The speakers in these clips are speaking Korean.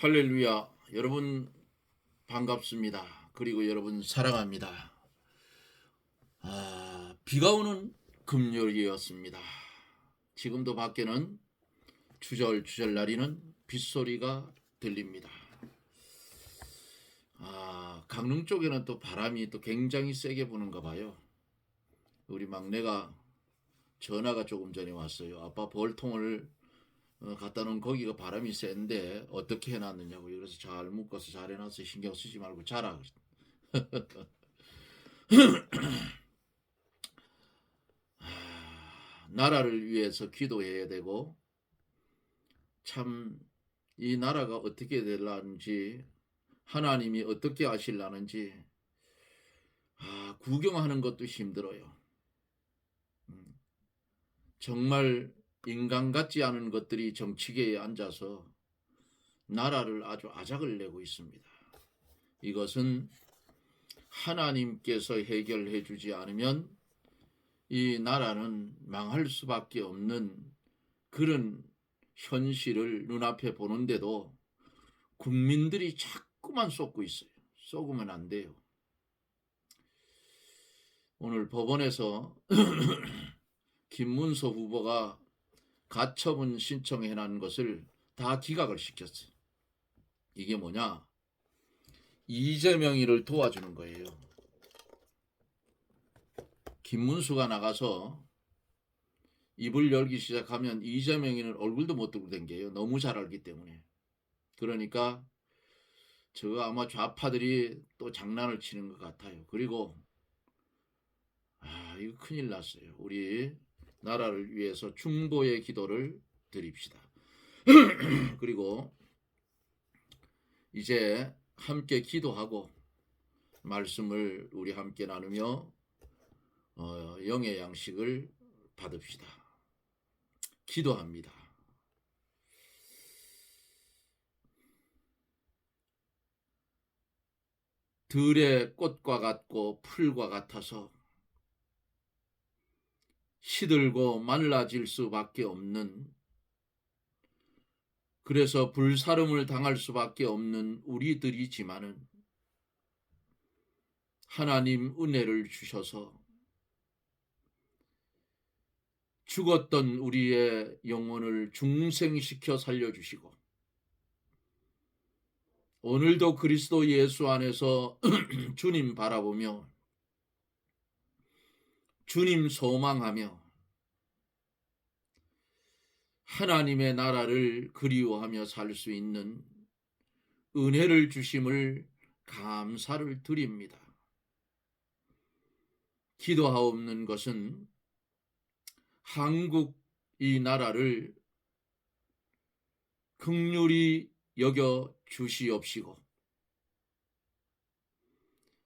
할렐루야. 여러분 반갑습니다. 그리고 여러분 사랑합니다. 비가 오는 금요일이었습니다. 지금도 밖에는 주절주절 나리는 빗소리가 들립니다. 강릉 쪽에는 또 바람이 또 굉장히 세게 부는가 봐요. 우리 막내가 전화가 조금 전에 왔어요. 아빠 벌통을 갖다 놓은 거기가 바람이 센데 어떻게 해놨느냐고. 그래서 잘 묶어서 잘 해놨어. 신경 쓰지 말고 자라. 나라를 위해서 기도해야 되고, 참 이 나라가 어떻게 되려는지, 하나님이 어떻게 하실라는지 구경하는 것도 힘들어요. 정말 인간 같지 않은 것들이 정치계에 앉아서 나라를 아주 아작을 내고 있습니다. 이것은 하나님께서 해결해 주지 않으면 이 나라는 망할 수밖에 없는 그런 현실을 눈앞에 보는데도 국민들이 자꾸만 쏟고 있어요. 쏟으면 안 돼요. 오늘 법원에서 김문수 후보가 가처분 신청해 난 것을 다 기각을 시켰어요. 이게 뭐냐? 이재명이를 도와주는 거예요. 김문수가 나가서 입을 열기 시작하면 이재명이는 얼굴도 못 들고 댕겨요. 너무 잘 알기 때문에. 그러니까 저 아마 좌파들이 또 장난을 치는 것 같아요. 그리고 이거 큰일 났어요. 우리 나라를 위해서 중보의 기도를 드립시다. 그리고 이제 함께 기도하고 말씀을 우리 함께 나누며 영의 양식을 받읍시다. 기도합니다. 들의 꽃과 같고 풀과 같아서 시들고 말라질 수밖에 없는, 그래서 불사름을 당할 수밖에 없는 우리들이지만은 하나님 은혜를 주셔서 죽었던 우리의 영혼을 중생시켜 살려주시고, 오늘도 그리스도 예수 안에서 주님 바라보며 주님 소망하며 하나님의 나라를 그리워하며 살 수 있는 은혜를 주심을 감사를 드립니다. 기도하옵는 것은 한국 이 나라를 긍휼히 여겨 주시옵시고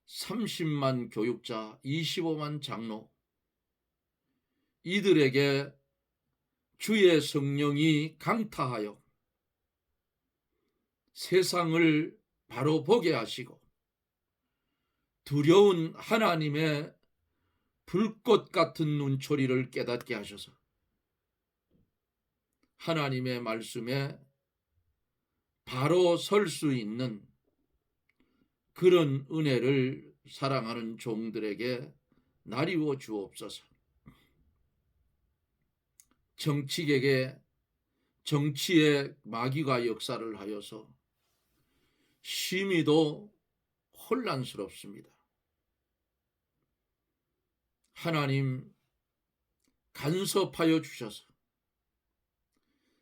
30만 교육자, 25만 장로, 이들에게 주의 성령이 강타하여 세상을 바로 보게 하시고 두려운 하나님의 불꽃 같은 눈초리를 깨닫게 하셔서 하나님의 말씀에 바로 설 수 있는 그런 은혜를 사랑하는 종들에게 나리워 주옵소서. 정치계에 정치의 마귀가 역사를 하여서 심히도 혼란스럽습니다. 하나님 간섭하여 주셔서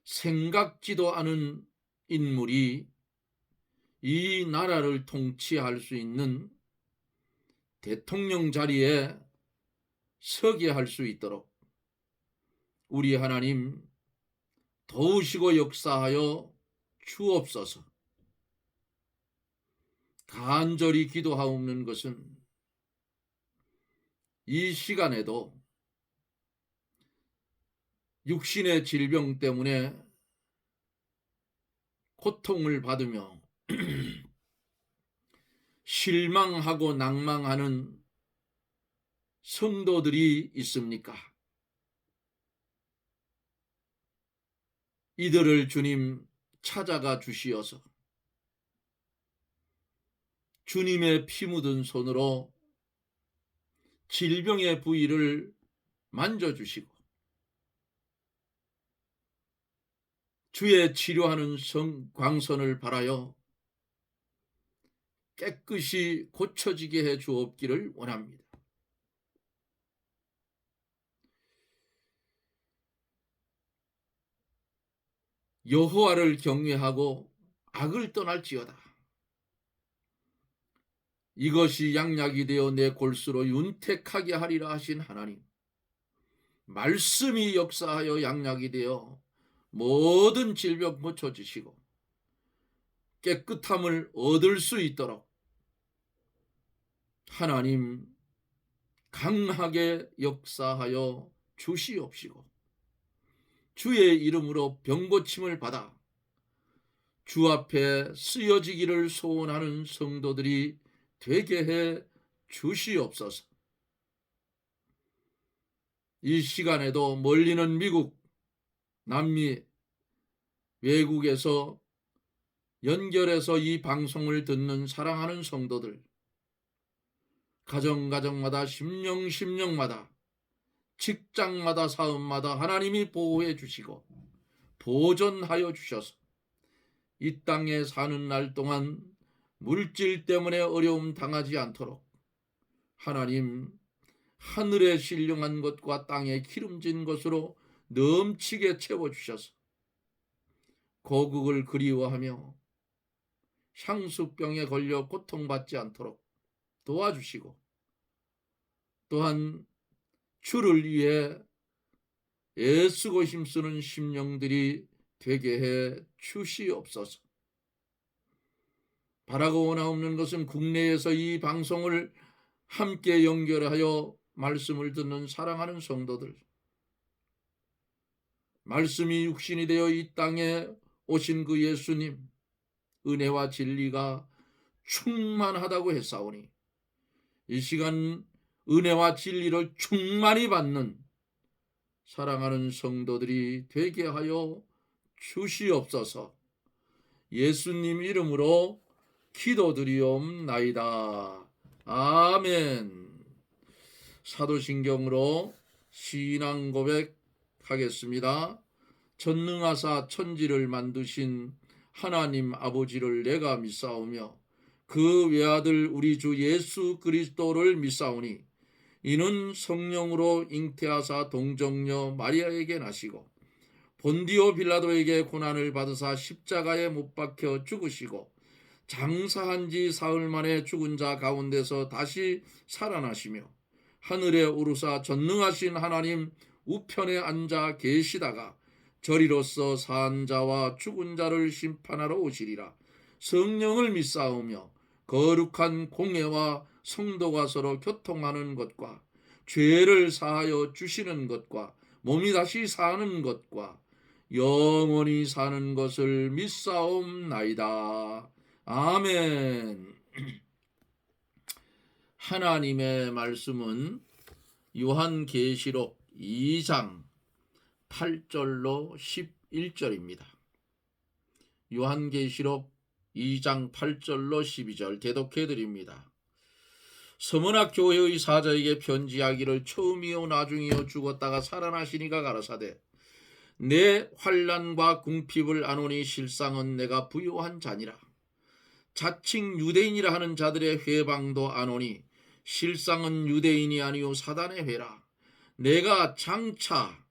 생각지도 않은 인물이 이 나라를 통치할 수 있는 대통령 자리에 서게 할 수 있도록 우리 하나님 도우시고 역사하여 주옵소서. 간절히 기도하옵는 것은 이 시간에도 육신의 질병 때문에 고통을 받으며 실망하고 낭망하는 성도들이 있습니까? 이들을 주님 찾아가 주시어서 주님의 피 묻은 손으로 질병의 부위를 만져주시고 주의 치료하는 광선을 발하여 깨끗이 고쳐지게 해 주옵기를 원합니다. 여호와를 경외하고 악을 떠날지어다. 이것이 양약이 되어 내 골수로 윤택하게 하리라 하신 하나님. 말씀이 역사하여 양약이 되어 모든 질병 고쳐주시고 깨끗함을 얻을 수 있도록 하나님 강하게 역사하여 주시옵시고 주의 이름으로 병고침을 받아 주 앞에 쓰여지기를 소원하는 성도들이 되게 해 주시옵소서. 이 시간에도 멀리는 미국, 남미, 외국에서 연결해서 이 방송을 듣는 사랑하는 성도들, 가정마다 심령마다 직장마다 사업마다 하나님이 보호해 주시고 보존하여 주셔서 이 땅에 사는 날 동안 물질 때문에 어려움 당하지 않도록 하나님 하늘에 신령한 것과 땅에 기름진 것으로 넘치게 채워주셔서 고국을 그리워하며 향수병에 걸려 고통받지 않도록 도와주시고 또한 주를 위해 애쓰고 힘쓰는 심령들이 되게 해 주시옵소서. 바라고 원하옵는 것은 국내에서 이 방송을 함께 연결하여 말씀을 듣는 사랑하는 성도들, 말씀이 육신이 되어 이 땅에 오신 그 예수님, 은혜와 진리가 충만하다고 했사오니 이 시간 은혜와 진리를 충만히 받는 사랑하는 성도들이 되게 하여 주시옵소서. 예수님 이름으로 기도드리옵나이다. 아멘. 사도신경으로 신앙 고백하겠습니다. 전능하사 천지를 만드신 하나님 아버지를 내가 믿사오며 그 외아들 우리 주 예수 그리스도를 믿사오니 이는 성령으로 잉태하사 동정녀 마리아에게 나시고 본디오 빌라도에게 고난을 받으사 십자가에 못 박혀 죽으시고 장사한 지 사흘 만에 죽은 자 가운데서 다시 살아나시며 하늘에 오르사 전능하신 하나님 우편에 앉아 계시다가 저리로서 산 자와 죽은 자를 심판하러 오시리라. 성령을 믿사오며 거룩한 공회와 성도가 서로 교통하는 것과 죄를 사하여 주시는 것과 몸이 다시 사는 것과 영원히 사는 것을 믿사옵나이다. 아멘. 하나님의 말씀은 요한계시록 2장 8절로 11절입니다. 요한계시록 2장 8절로 12절 대독해 드립니다. 서문학 교회의 사자에게 편지하기를 처음이요 나중이요 죽었다가 살아나시니가 가라사대 내 환난과 궁핍을 아노니 실상은 내가 부요한 자니라. 자칭 유대인이라 하는 자들의 회방도 아노니 실상은 유대인이 아니요 사단의 회라. 내가 장차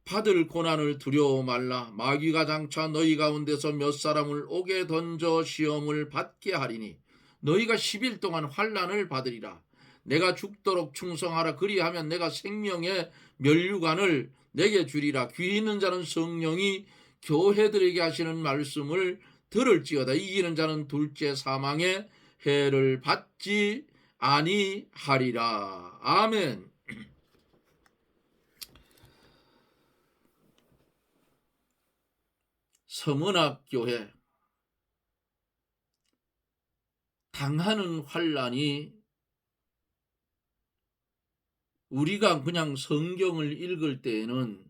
받을 고난을 두려워 말라. 마귀가 장차 너희 가운데서 몇 사람을 옥에 던져 시험을 받게 하리니 너희가 10일 동안 환난을 받으리라. 내가 죽도록 충성하라. 그리하면 내가 생명의 면류관을 내게 주리라. 귀 있는 자는 성령이 교회들에게 하시는 말씀을 들을지어다. 이기는 자는 둘째 사망의 해를 받지 아니하리라. 아멘. 서문학교회 당하는 환난이 우리가 그냥 성경을 읽을 때에는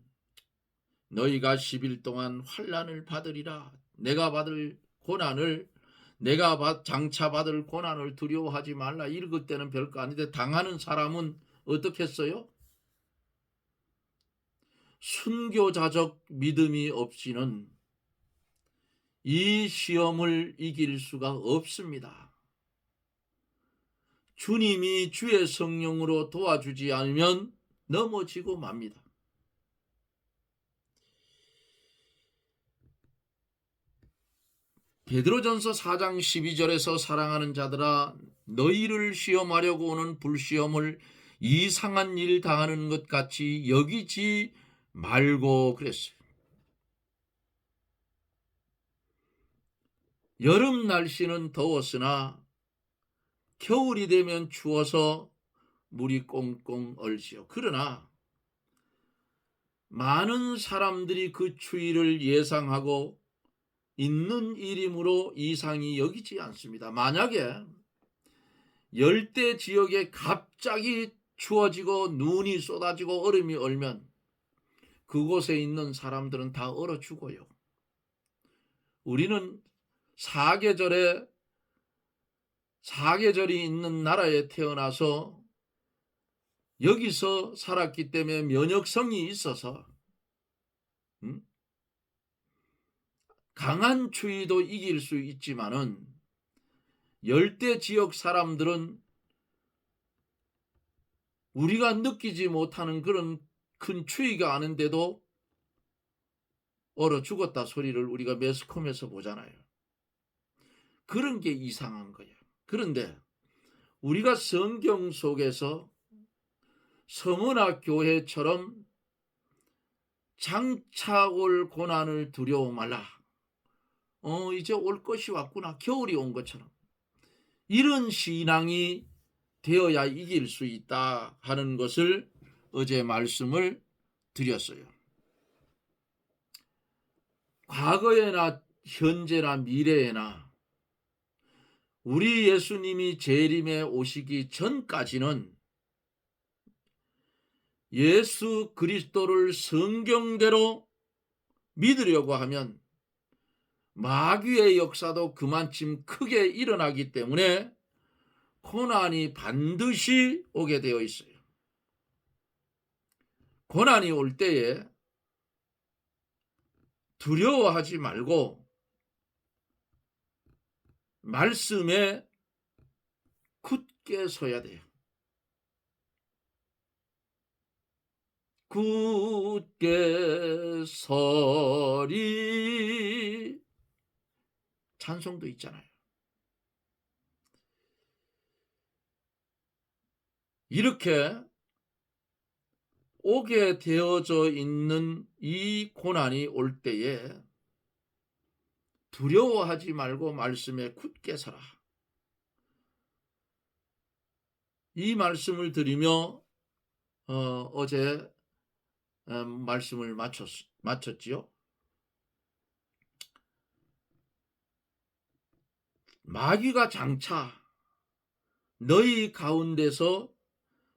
너희가 10일 동안 환난을 받으리라. 내가 받을 고난을 내가 장차 받을 고난을 두려워하지 말라. 읽을 때는 별거 아닌데 당하는 사람은 어떻겠어요? 순교자적 믿음이 없이는 이 시험을 이길 수가 없습니다. 주님이 주의 성령으로 도와주지 않으면 넘어지고 맙니다. 베드로전서 4장 12절에서 사랑하는 자들아 너희를 시험하려고 오는 불시험을 이상한 일 당하는 것 같이 여기지 말고 그랬어요. 여름 날씨는 더웠으나 겨울이 되면 추워서 물이 꽁꽁 얼지요. 그러나 많은 사람들이 그 추위를 예상하고 있는 일이므로 이상히 여기지 않습니다. 만약에 열대 지역에 갑자기 추워지고 눈이 쏟아지고 얼음이 얼면 그곳에 있는 사람들은 다 얼어 죽어요. 우리는 사계절이 있는 나라에 태어나서 여기서 살았기 때문에 면역성이 있어서 강한 추위도 이길 수 있지만은 열대 지역 사람들은 우리가 느끼지 못하는 그런 큰 추위가 아는데도 얼어 죽었다 소리를 우리가 매스컴에서 보잖아요. 그런 게 이상한 거예요. 그런데 우리가 성경 속에서 성은학 교회처럼 장차 올 고난을 두려워 말라. 이제 올 것이 왔구나. 겨울이 온 것처럼. 이런 신앙이 되어야 이길 수 있다 하는 것을 어제 말씀을 드렸어요. 과거에나 현재나 미래에나 우리 예수님이 재림에 오시기 전까지는 예수 그리스도를 성경대로 믿으려고 하면 마귀의 역사도 그만큼 크게 일어나기 때문에 고난이 반드시 오게 되어 있어요. 고난이 올 때에 두려워하지 말고 말씀에 굳게 서야 돼요. 굳게 서리 찬송도 있잖아요. 이렇게 오게 되어져 있는 이 고난이 올 때에 두려워하지 말고 말씀에 굳게 서라. 이 말씀을 드리며 어제 말씀을 마쳤지요. 마귀가 장차 너희 가운데서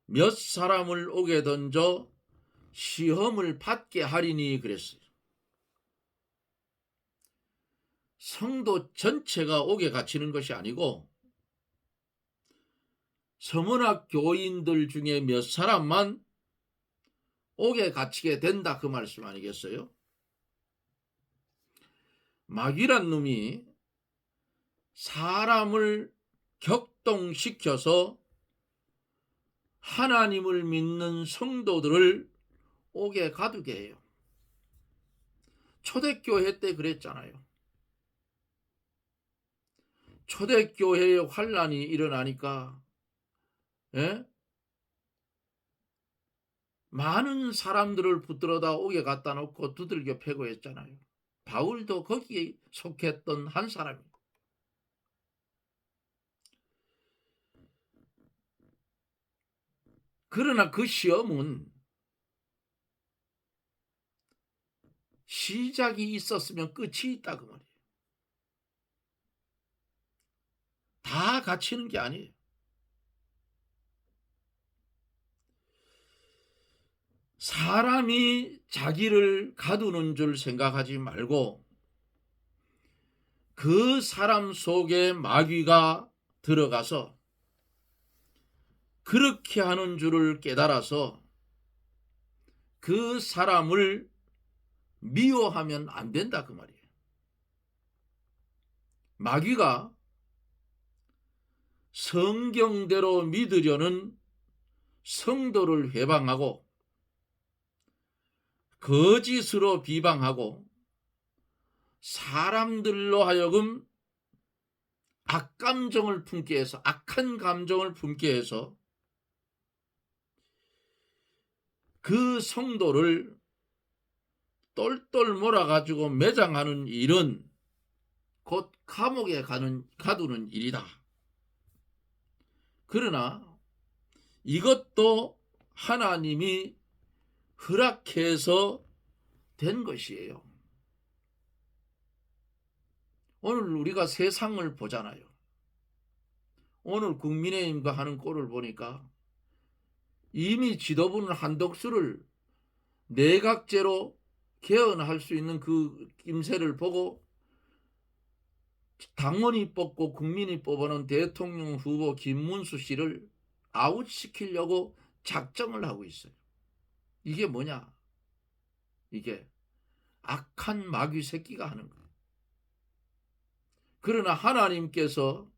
몇 사람을 오게 던져 시험을 받게 하리니 그랬어요. 성도 전체가 오게 갇히는 것이 아니고 서문학 교인들 중에 몇 사람만 오게 갇히게 된다 그 말씀 아니겠어요? 마귀란 놈이 사람을 격동시켜서 하나님을 믿는 성도들을 오게 가두게 해요. 초대교회 때 그랬잖아요. 초대교회에 환란이 일어나니까 많은 사람들을 붙들어다 오게 갖다 놓고 두들겨 패고 했잖아요. 바울도 거기에 속했던 한 사람이고. 그러나 그 시험은 시작이 있었으면 끝이 있다 그 말이에요. 다 갇히는 게 아니에요. 사람이 자기를 가두는 줄 생각하지 말고 그 사람 속에 마귀가 들어가서 그렇게 하는 줄을 깨달아서 그 사람을 미워하면 안 된다 그 말이에요. 마귀가 성경대로 믿으려는 성도를 회방하고 거짓으로 비방하고 사람들로 하여금 악감정을 품게 해서 악한 감정을 품게 해서 그 성도를 똘똘 몰아가지고 매장하는 일은 곧 감옥에 가두는 일이다. 그러나 이것도 하나님이 허락해서 된 것이에요. 오늘 우리가 세상을 보잖아요. 오늘 국민의힘과 하는 꼴을 보니까 이미 지도부는 한덕수를 내각제로 개헌할 수 있는 그 김새를 보고 당원이 뽑고 국민이 뽑아놓은 대통령 후보 김문수 씨를 아웃시키려고 작정을 하고 있어요. 이게 뭐냐? 이게 악한 마귀 새끼가 하는 거예요. 그러나 하나님께서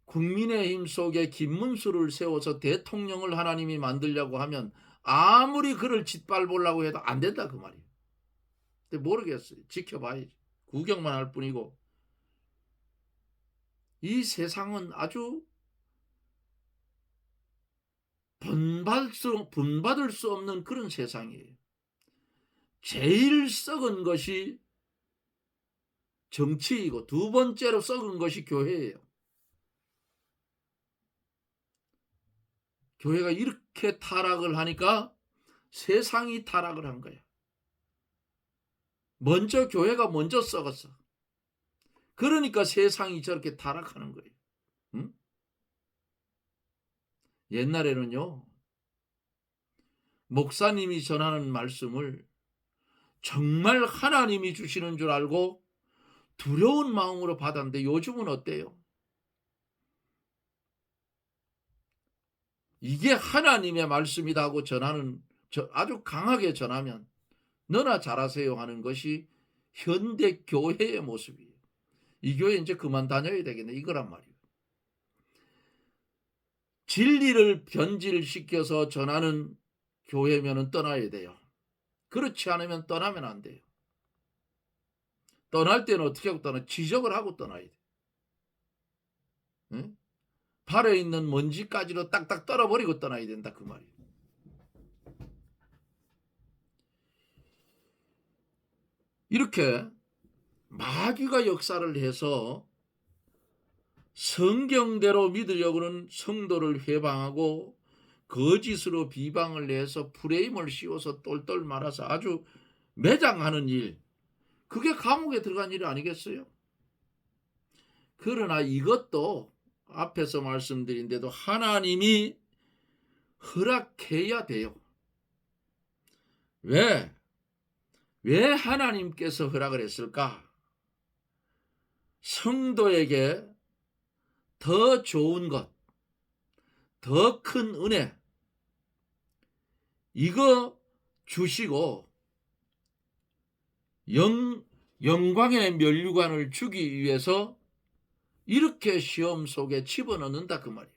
국민의힘 속에 김문수를 세워서 대통령을 하나님이 만들려고 하면 아무리 그를 짓밟으려고 해도 안 된다 그 말이에요. 근데 모르겠어요. 지켜봐야지. 구경만 할 뿐이고. 이 세상은 아주 본받을 수 없는 그런 세상이에요. 제일 썩은 것이 정치이고 두 번째로 썩은 것이 교회예요. 교회가 이렇게 타락을 하니까 세상이 타락을 한 거야. 먼저 교회가 먼저 썩었어. 그러니까 세상이 저렇게 타락하는 거예요. 응? 옛날에는요, 목사님이 전하는 말씀을 정말 하나님이 주시는 줄 알고 두려운 마음으로 받았는데 요즘은 어때요? 이게 하나님의 말씀이다 하고 전하는, 아주 강하게 전하면 너나 잘하세요 하는 것이 현대 교회의 모습이에요. 이 교회 이제 그만 다녀야 되겠네 이거란 말이에요. 진리를 변질시켜서 전하는 교회면은 떠나야 돼요. 그렇지 않으면 떠나면 안 돼요. 떠날 때는 어떻게 하고 떠나? 지적을 하고 떠나야 돼. 응? 발에 있는 먼지까지도 딱딱 떨어버리고 떠나야 된다 그 말이에요. 이렇게 마귀가 역사를 해서 성경대로 믿으려고는 성도를 회방하고 거짓으로 비방을 해서 프레임을 씌워서 똘똘 말아서 아주 매장하는 일, 그게 감옥에 들어간 일 아니겠어요? 그러나 이것도 앞에서 말씀드린 대로 하나님이 허락해야 돼요. 왜 하나님께서 허락을 했을까? 성도에게 더 좋은 것, 더 큰 은혜, 이거 주시고 영광의 면류관을 주기 위해서 이렇게 시험 속에 집어넣는다 그 말이에요.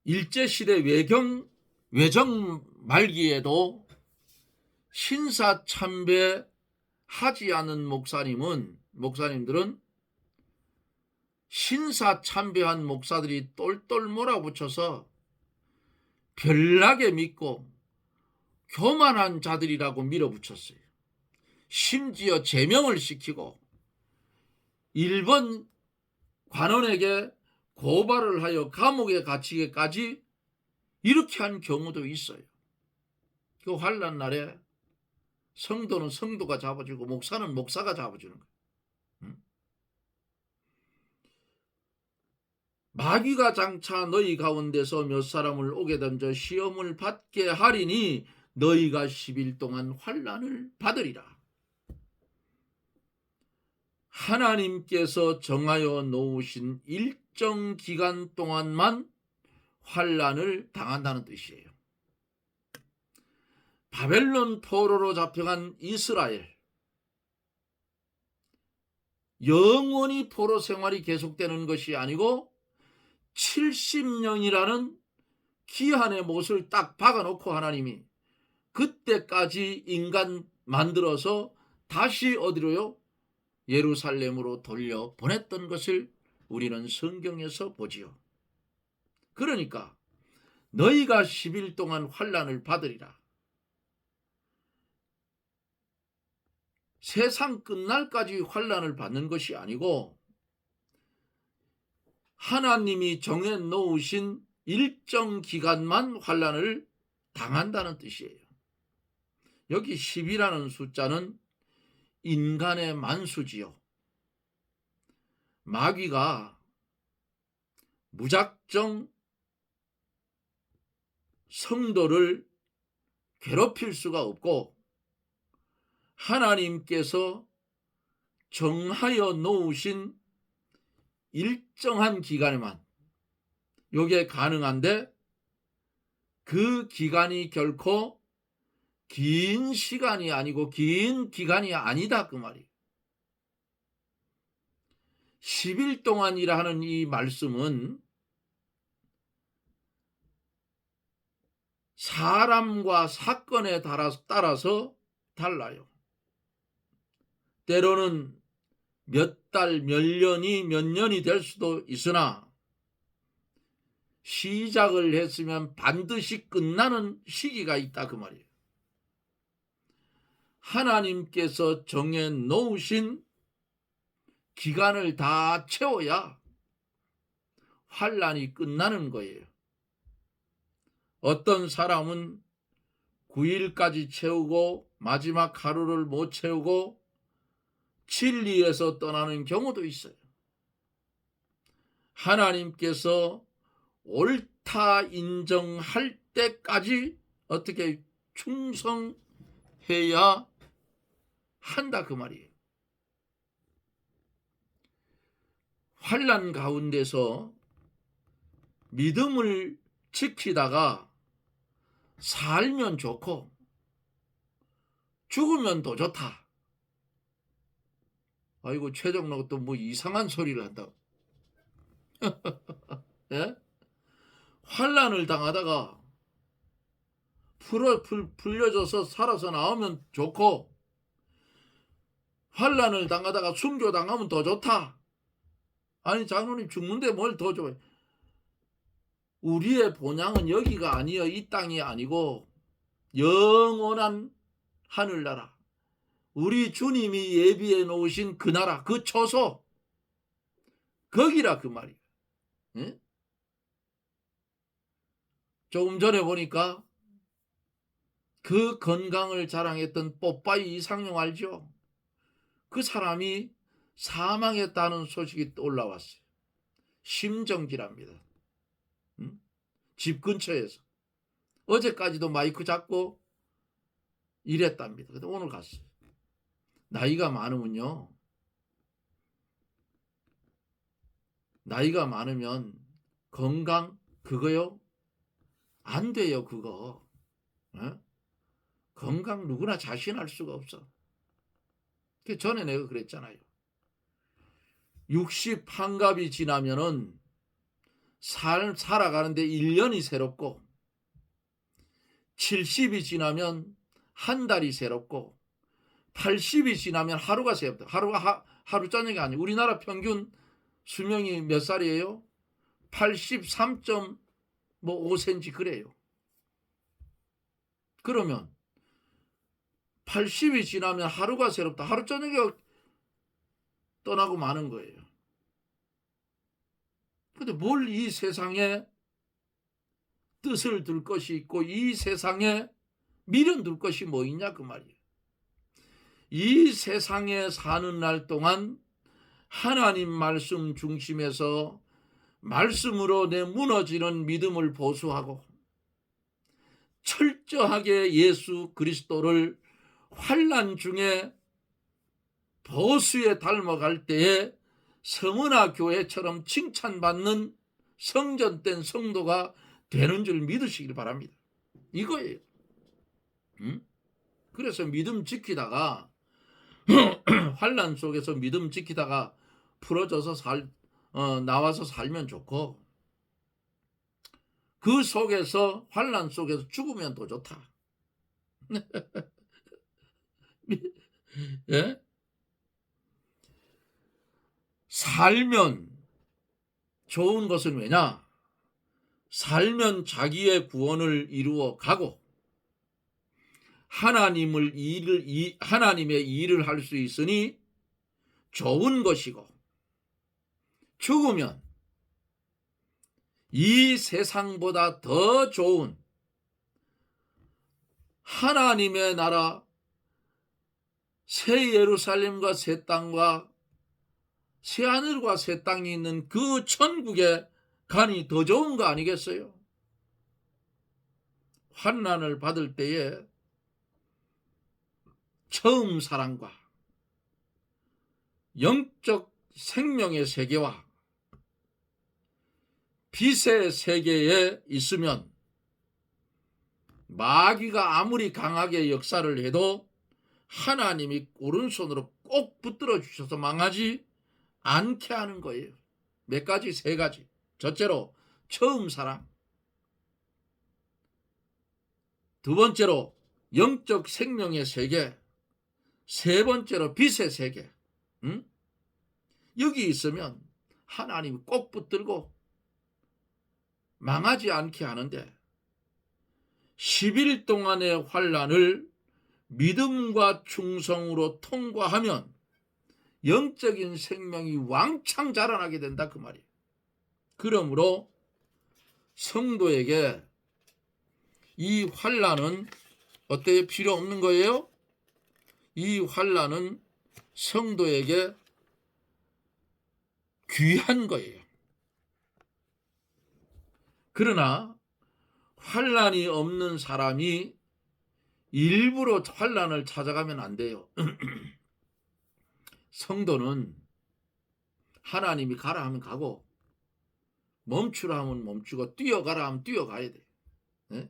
일제시대 외정 말기에도 신사참배하지 않은 목사님들은 신사참배한 목사들이 똘똘 몰아붙여서 별나게 믿고 교만한 자들이라고 밀어붙였어요. 심지어 제명을 시키고 일본 관원에게 고발을 하여 감옥에 갇히게까지 이렇게 한 경우도 있어요. 그 환난 날에 성도는 성도가 잡아주고 목사는 목사가 잡아주는 거예요. 마귀가 장차 너희 가운데서 몇 사람을 오게 던져 시험을 받게 하리니 너희가 10일 동안 환난을 받으리라. 하나님께서 정하여 놓으신 일정 기간 동안만 환난을 당한다는 뜻이에요. 바벨론 포로로 잡혀간 이스라엘, 영원히 포로 생활이 계속되는 것이 아니고 70년이라는 기한의 못을 딱 박아놓고 하나님이 그때까지 인간 만들어서 다시 어디로요? 예루살렘으로 돌려 보냈던 것을 우리는 성경에서 보지요. 그러니까 너희가 10일 동안 환난을 받으리라. 세상 끝날까지 환난을 받는 것이 아니고 하나님이 정해 놓으신 일정 기간만 환난을 당한다는 뜻이에요. 여기 10이라는 숫자는 인간의 만수지요. 마귀가 무작정 성도를 괴롭힐 수가 없고 하나님께서 정하여 놓으신 일정한 기간에만 이게 가능한데 그 기간이 결코 긴 시간이 아니고 긴 기간이 아니다 그 말이에요. 10일 동안이라 하는 이 말씀은 사람과 사건에 따라서 달라요. 때로는 몇 달, 몇 년이 될 수도 있으나 시작을 했으면 반드시 끝나는 시기가 있다 그 말이에요. 하나님께서 정해 놓으신 기간을 다 채워야 환난이 끝나는 거예요. 어떤 사람은 9일까지 채우고 마지막 하루를 못 채우고 진리에서 떠나는 경우도 있어요. 하나님께서 옳다 인정할 때까지 어떻게 충성해야 한다 그 말이에요. 환난 가운데서 믿음을 지키다가 살면 좋고 죽으면 더 좋다. 아이고 최정록 또 뭐 이상한 소리를 한다고. 예? 환난을 당하다가 풀려져서 살아서 나오면 좋고 환난을 당하다가 순교당하면 더 좋다. 아니 장로님 죽는데 뭘 더 좋아해. 우리의 본향은 여기가 아니여 이 땅이 아니고 영원한 하늘나라, 우리 주님이 예비해 놓으신 그 나라, 그 처소, 거기라 그 말이에요. 예? 조금 전에 보니까 그 건강을 자랑했던 뽀빠이 이상용 알죠? 그 사람이 사망했다는 소식이 올라왔어요. 심정지랍니다. 집 근처에서 어제까지도 마이크 잡고 일했답니다. 근데 오늘 갔어요. 나이가 많으면요, 나이가 많으면 건강 그거요 안 돼요. 그거 건강 누구나 자신할 수가 없어. 그 전에 내가 그랬잖아요. 60 환갑이 지나면은 살아가는데 1년이 새롭고 70이 지나면 한 달이 새롭고 80이 지나면 하루가 새롭다. 하루가 하루 저녁이 아니에요. 우리나라 평균 수명이 몇 살이에요? 83.5cm 그래요. 그러면 80이 지나면 하루가 새롭다. 하루 저녁에 떠나고 마는 거예요. 근데 뭘 이 세상에 뜻을 둘 것이 있고 이 세상에 미련 둘 것이 뭐 있냐 그 말이에요. 이 세상에 사는 날 동안 하나님 말씀 중심에서 말씀으로 내 무너지는 믿음을 보수하고 철저하게 예수 그리스도를 환난 중에 보수에 닮아갈 때에 서문화 교회처럼 칭찬받는 성전된 성도가 되는 줄 믿으시길 바랍니다. 이거예요. 그래서 믿음 지키다가 환난 속에서 믿음 지키다가 풀어져서 나와서 살면 좋고, 그 속에서 환난 속에서 죽으면 더 좋다. 예? 살면 좋은 것은 왜냐? 살면 자기의 구원을 이루어 가고 하나님의 일을 할 수 있으니 좋은 것이고, 죽으면 이 세상보다 더 좋은 하나님의 나라, 새 예루살렘과 새 땅과 새 하늘과 새 땅이 있는 그 천국에 가니 더 좋은 거 아니겠어요? 환난을 받을 때에 처음 사랑과 영적 생명의 세계와 빛의 세계에 있으면 마귀가 아무리 강하게 역사를 해도 하나님이 오른손으로 꼭 붙들어 주셔서 망하지 않게 하는 거예요. 몇 가지? 세 가지. 첫째로 처음 사랑, 두 번째로 영적 생명의 세계, 세 번째로 빛의 세계. 여기 있으면 하나님이 꼭 붙들고 망하지 않게 하는데, 10일 동안의 환난을 믿음과 충성으로 통과하면 영적인 생명이 왕창 자라나게 된다, 그 말이에요. 그러므로 성도에게 이 환난은 어때요? 필요 없는 거예요? 이 환난은 성도에게 귀한 거예요. 그러나 환난이 없는 사람이 일부러 환난을 찾아가면 안 돼요. 성도는 하나님이 가라 하면 가고, 멈추라 하면 멈추고, 뛰어가라 하면 뛰어가야 돼. 네?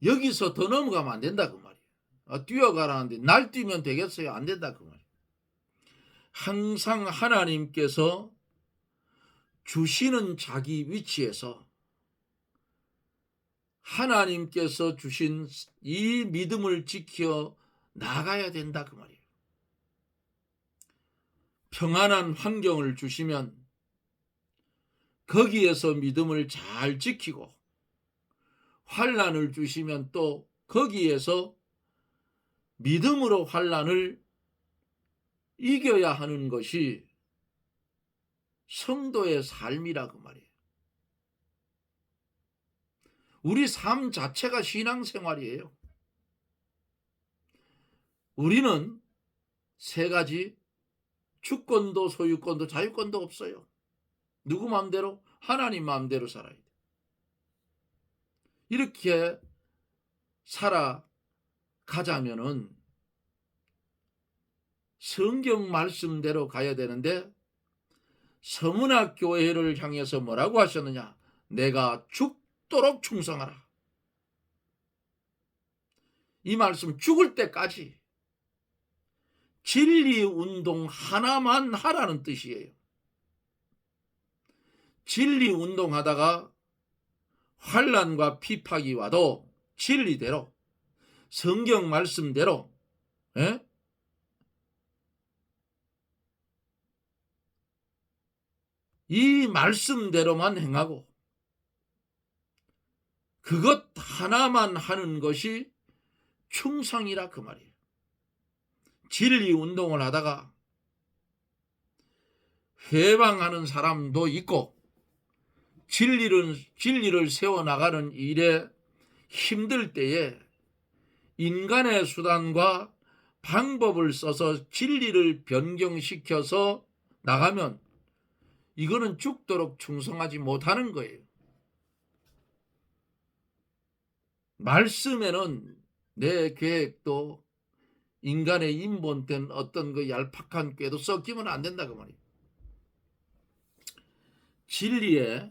여기서 더 넘어가면 안 된다, 그 말이에요. 뛰어가라 하는데 날뛰면 되겠어요? 안 된다, 그 말이에요. 항상 하나님께서 주시는 자기 위치에서 하나님께서 주신 이 믿음을 지켜 나가야 된다, 그 말이에요. 평안한 환경을 주시면 거기에서 믿음을 잘 지키고, 환난을 주시면 또 거기에서 믿음으로 환난을 이겨야 하는 것이 성도의 삶이라, 그 말이에요. 우리 삶 자체가 신앙생활이에요. 우리는 세 가지, 주권도 소유권도 자유권도 없어요. 누구 마음대로? 하나님 마음대로 살아야 돼. 이렇게 살아가자면은 성경 말씀대로 가야 되는데, 서문화 교회를 향해서 뭐라고 하셨느냐? 내가 죽도록 충성하라. 이 말씀, 죽을 때까지 진리 운동 하나만 하라는 뜻이에요. 진리 운동하다가 환난과 핍박이 와도 진리대로, 성경 말씀대로, 이 말씀대로만 행하고 그것 하나만 하는 것이 충성이라, 그 말이에요. 진리 운동을 하다가 회방하는 사람도 있고, 진리를 세워나가는 일에 힘들 때에 인간의 수단과 방법을 써서 진리를 변경시켜서 나가면 이거는 죽도록 충성하지 못하는 거예요. 말씀에는 내 계획도 인간의 인본된 어떤 그 얄팍한 꾀도 섞이면 안 된다 그 말이에요. 진리에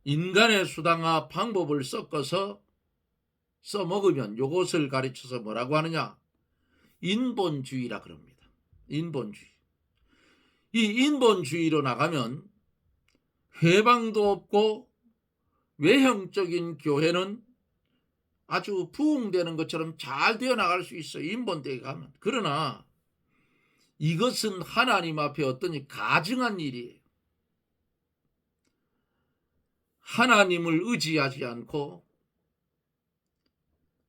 인간의 수단과 방법을 섞어서 써먹으면 이것을 가르쳐서 뭐라고 하느냐? 인본주의라 그럽니다. 인본주의. 이 인본주의로 나가면 회방도 없고 외형적인 교회는 아주 부흥되는 것처럼 잘 되어 나갈 수 있어요. 인본대에 가면. 그러나 이것은 하나님 앞에 어떠니 가증한 일이에요. 하나님을 의지하지 않고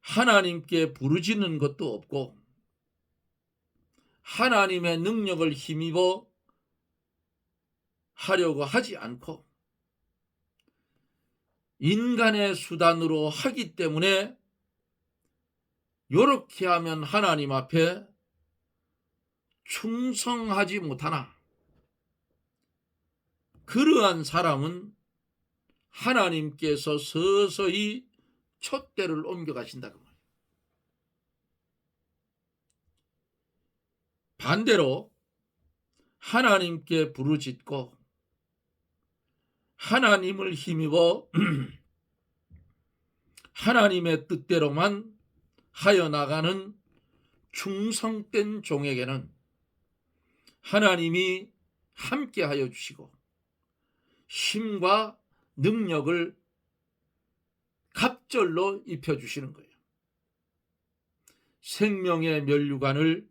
하나님께 부르짖는 것도 없고 하나님의 능력을 힘입어 하려고 하지 않고 인간의 수단으로 하기 때문에 이렇게 하면 하나님 앞에 충성하지 못하나 그러한 사람은 하나님께서 서서히 촛대를 옮겨가신다 그 말이에요. 반대로 하나님께 부르짖고 하나님을 힘입어 하나님의 뜻대로만 하여 나가는 충성된 종에게는 하나님이 함께 하여 주시고 힘과 능력을 갑절로 입혀주시는 거예요. 생명의 면류관을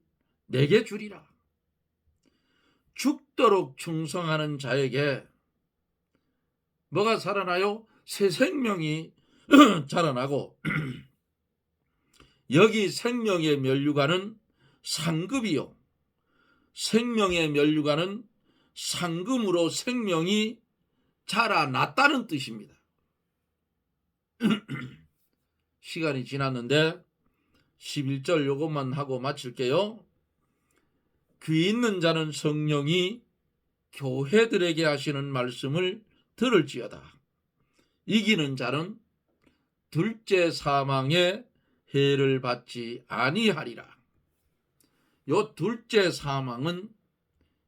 내게 주리라. 죽도록 충성하는 자에게 뭐가 살아나요? 새 생명이 자라나고 여기 생명의 면류관은 상급이요. 생명의 면류관은 상금으로 생명이 자라났다는 뜻입니다. 시간이 지났는데 11절 요것만 하고 마칠게요. 귀 있는 자는 성령이 교회들에게 하시는 말씀을 들을지어다. 이기는 자는 둘째 사망의 해를 받지 아니하리라. 요 둘째 사망은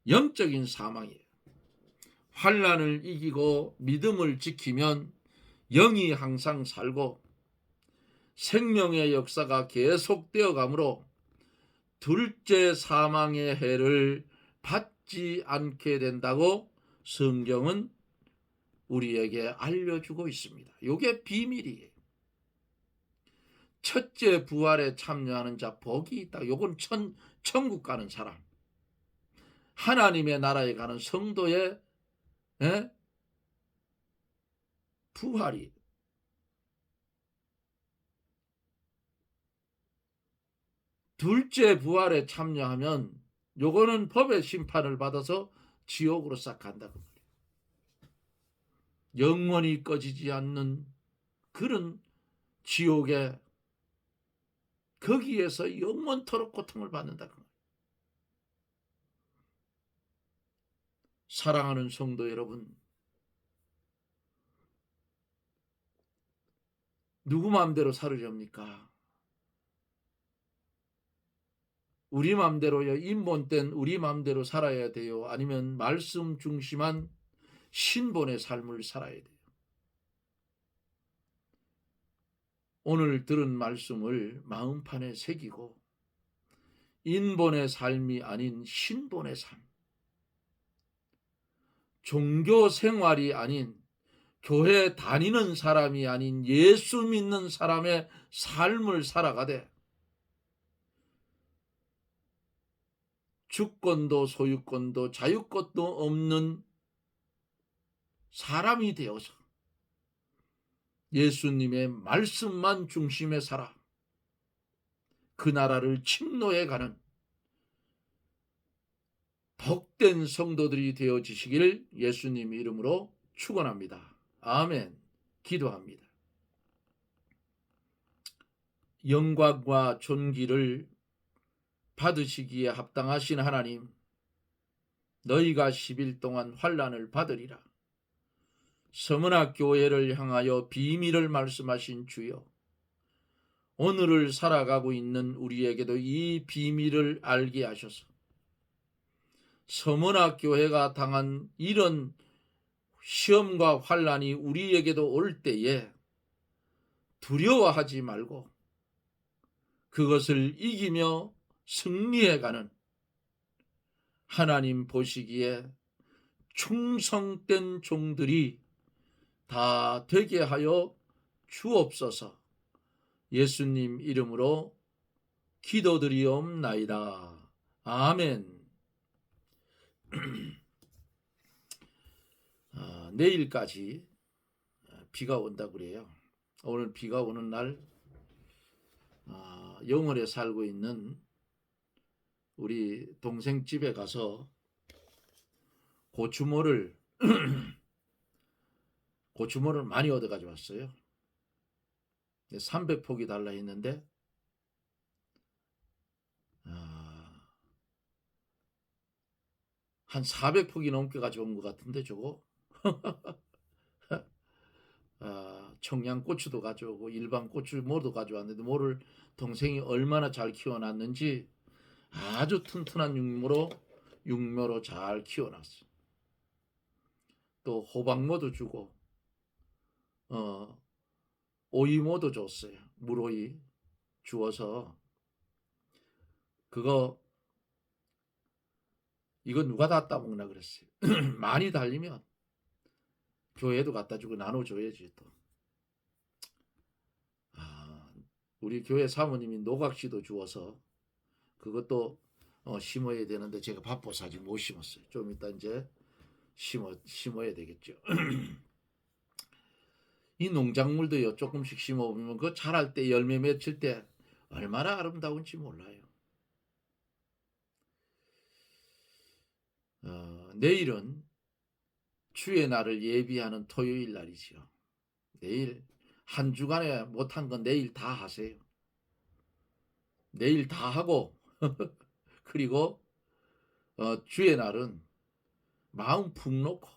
영적인 사망이에요. 환난을 이기고 믿음을 지키면 영이 항상 살고 생명의 역사가 계속되어 가므로 둘째 사망의 해를 받지 않게 된다고 성경은 우리에게 알려주고 있습니다. 이게 비밀이에요. 첫째 부활에 참여하는 자 복이 있다. 요건 천국 가는 사람, 하나님의 나라에 가는 성도의 부활이. 둘째 부활에 참여하면 요거는 법의 심판을 받아서 지옥으로 싹 간다. 영원히 꺼지지 않는 그런 지옥에 거기에서 영원토록 고통을 받는다. 사랑하는 성도 여러분, 누구 마음대로 살으렵니까? 우리 마음대로요. 인본된 우리 마음대로 살아야 돼요? 아니면 말씀 중심한 신본의 삶을 살아야 돼요? 오늘 들은 말씀을 마음판에 새기고 인본의 삶이 아닌 신본의 삶, 종교 생활이 아닌 교회 다니는 사람이 아닌 예수 믿는 사람의 삶을 살아가되 주권도 소유권도 자유권도 없는 사람이 되어서 예수님의 말씀만 중심에 살아 그 나라를 침노해 가는 복된 성도들이 되어지시길 예수님 이름으로 축원합니다. 아멘. 기도합니다. 영광과 존귀를 받으시기에 합당하신 하나님, 너희가 10일 동안 환난을 받으리라. 서문학 교회를 향하여 비밀을 말씀하신 주여, 오늘을 살아가고 있는 우리에게도 이 비밀을 알게 하셔서 서문화 교회가 당한 이런 시험과 환난이 우리에게도 올 때에 두려워하지 말고 그것을 이기며 승리해가는 하나님 보시기에 충성된 종들이 다 되게 하여 주옵소서. 예수님 이름으로 기도드리옵나이다. 아멘. 내일까지 비가 온다고 그래요. 오늘 비가 오는 날 영월에 살고 있는 우리 동생 집에 가서 고추모를 많이 얻어 가져왔어요. 300포기 달라 했는데 한 400포기 넘게 가져온 것 같은데 저거 청양고추도 가져오고 일반 고추 모두 가져왔는데 모를 동생이 얼마나 잘 키워놨는지 아주 튼튼한 육묘로 잘 키워놨어. 또 호박모도 주고 오이모도 줬어요. 물오이 주어서 이거 누가 다 따먹나 그랬어요. 많이 달리면 교회에도 갖다 주고 나눠줘야지 또. 우리 교회 사모님이 노각씨도 주어서 그것도 심어야 되는데 제가 바빠서 아직 못 심었어요. 좀 이따 이제 심어야 되겠죠. 이 농작물도요 조금씩 심어보면 그 자랄 때 열매 맺힐 때 얼마나 아름다운지 몰라요. 내일은 주의 날을 예비하는 토요일 날이지요. 내일 한 주간에 못한 건 내일 다 하세요. 내일 다 하고 그리고 주의 날은 마음 푹 놓고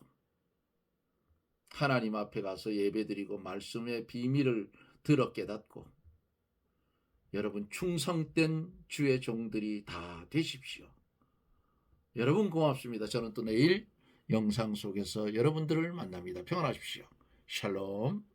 하나님 앞에 가서 예배드리고 말씀의 비밀을 들어 깨닫고 여러분 충성된 주의 종들이 다 되십시오. 여러분 고맙습니다. 저는 또 내일 영상 속에서 여러분들을 만납니다. 평안하십시오. 샬롬.